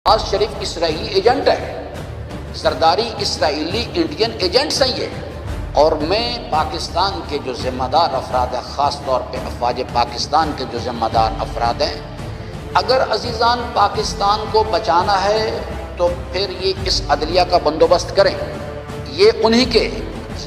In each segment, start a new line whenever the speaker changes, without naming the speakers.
نواز شریف اسرائیلی agent ہے، زرداری اسرائیلی Indian agents ہیں یہ، اور میں پاکستان کے جو ذمہ دار افراد ہیں، خاص طور پہ افواج پاکستان کے جو ذمہ دار افراد ہیں، اگر عزیزان پاکستان کو بچانا ہے تو پھر یہ اس عدلیہ کا بندوبست کریں۔ یہ انہی کے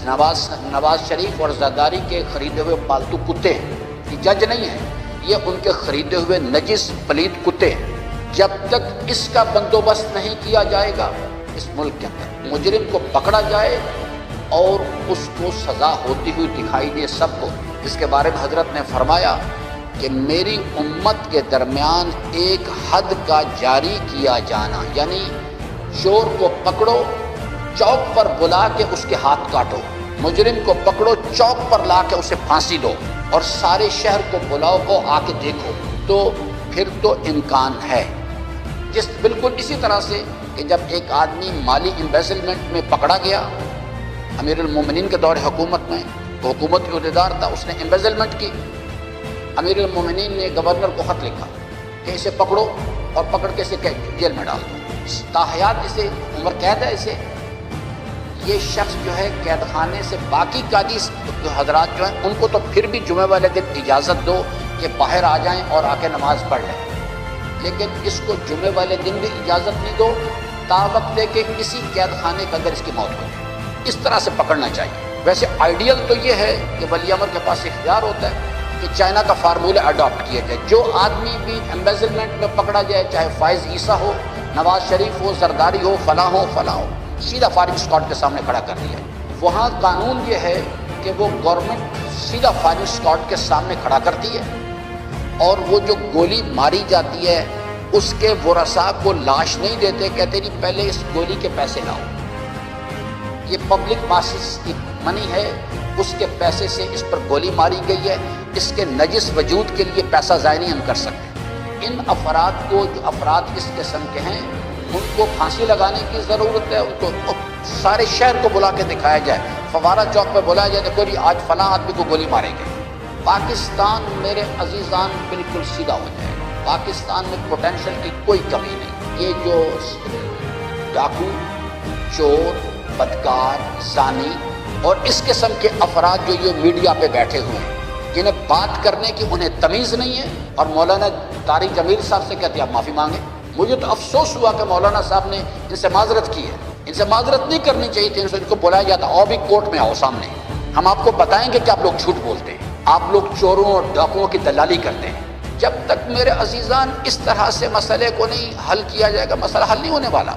نواز شریف اور زرداری کے خریدے ہوئے پالتو کتے ہیں، یہ جج نہیں ہیں، یہ ان کے خریدے ہوئے نجس پلید کتے ہیں۔ جب تک اس کا بندوبست نہیں کیا جائے گا اس ملک کے اندر، مجرم کو پکڑا جائے اور اس کو سزا ہوتی ہوئی دکھائی دے سب کو، جس کے بارے میں حضرت نے فرمایا کہ میری امت کے درمیان ایک حد کا جاری کیا جانا، یعنی چور کو پکڑو چوک پر بلا کے اس کے ہاتھ کاٹو، مجرم کو پکڑو چوک پر لا کے اسے پھانسی دو، اور سارے شہر کو بلاؤ کو آ کے دیکھو، تو پھر تو امکان ہے۔ بالکل اسی طرح سے کہ جب ایک آدمی مالی امبیزلمنٹ میں پکڑا گیا امیر المومنین کے دور حکومت میں، تو حکومت کی عہدیدار تھا، اس نے امبیزلمنٹ کی، امیر المومنین نے گورنر کو خط لکھا کہ اسے پکڑو اور پکڑ کے اسے جیل میں ڈال دو، تاحیات اسے عمر قید ہے اسے۔ یہ شخص جو ہے قید خانے سے باقی قیدی جو حضرات جو ہیں ان کو تو پھر بھی جمعے والے دن اجازت دو کہ باہر آ جائیں اور آ کے نماز پڑھ لیں، لیکن اس کو جمعے والے دن بھی اجازت نہیں دو تا وقت کہ کسی قید خانے کے اندر اس کی موت ہو جائے۔ اس طرح سے پکڑنا چاہیے۔ ویسے آئیڈیل تو یہ ہے کہ ولی امر کے پاس اختیار ہوتا ہے کہ چائنا کا فارمولہ اڈاپٹ کیا جائے، جو آدمی بھی ایمبیزلمنٹ میں پکڑا جائے، چاہے فائز عیسیٰ ہو، نواز شریف ہو، زرداری ہو، فلاں ہو، سیدھا فائرنگ اسکواڈ کے سامنے کھڑا کر دیا۔ وہاں قانون یہ ہے کہ وہ گورنمنٹ سیدھا فائرنگ اسکواڈ کے سامنے کھڑا کرتی ہے، اور وہ جو گولی ماری جاتی ہے اس کے ورثاء کو لاش نہیں دیتے، کہتے نہیں پہلے اس گولی کے پیسے لاؤ، یہ پبلک ماسس کی منی ہے، اس کے پیسے سے اس پر گولی ماری گئی ہے، اس کے نجس وجود کے لیے پیسہ ضائع نہیں ہم کر سکتے۔ ان افراد کو، جو افراد اس قسم کے ہیں، ان کو پھانسی لگانے کی ضرورت ہے، ان کو سارے شہر کو بلا کے دکھایا جائے، فوارہ چوک پہ بلایا جائے، دیکھو آج فلاں آدمی کو گولی مارے گئے۔ پاکستان میرے عزیزان بالکل سیدھا ہو جائے گا، پاکستان میں پوٹینشل کی کوئی کمی نہیں۔ یہ جو ڈاکو، چور، بدکار، زانی اور اس قسم کے افراد جو یہ میڈیا پہ بیٹھے ہوئے ہیں، جنہیں بات کرنے کی انہیں تمیز نہیں ہے، اور مولانا طارق جمیل صاحب سے کہتے ہیں آپ معافی مانگیں۔ مجھے تو افسوس ہوا کہ مولانا صاحب نے ان سے معذرت کی ہے، ان سے معذرت نہیں کرنی چاہیے تھی، ان کو بلایا جاتا اور بھی کورٹ میں آؤ سامنے، ہم آپ کو بتائیں گے کہ آپ لوگ جھوٹ بولتے ہیں، آپ لوگ چوروں اور ڈاکوؤں کی دلالی کرتے ہیں۔ جب تک میرے عزیزان اس طرح سے مسئلے کو نہیں حل کیا جائے گا، مسئلہ حل نہیں ہونے والا۔